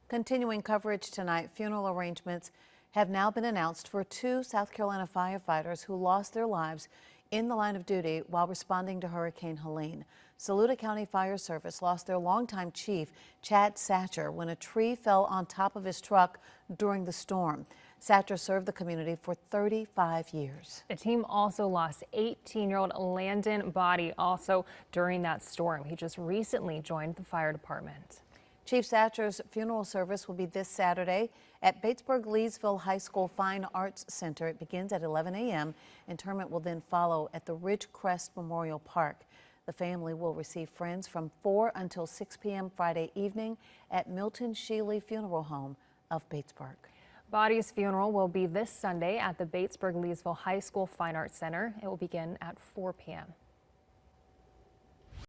Continuing coverage tonight, funeral arrangements have now been announced for two South Carolina firefighters who lost their lives in the line of duty while responding to Hurricane Helene. Saluda County Fire Service lost their longtime chief, Chad Satcher, when a tree fell on top of his truck during the storm. Satcher served the community for 35 years. The team also lost 18-year-old Landon Body also during that storm. He just recently joined the fire department. Chief Satcher's funeral service will be this Saturday at Blythewood High School Fine Arts Center. It begins at 11 a.m. Interment will then follow at the Ridgecrest Memorial Park. The family will receive friends from 4 until 6 p.m. Friday evening at Milton Sheely Funeral Home of Batesburg. Body's funeral will be this Sunday at the Batesburg-Leesville High School Fine Arts Center. It will begin at 4 p.m.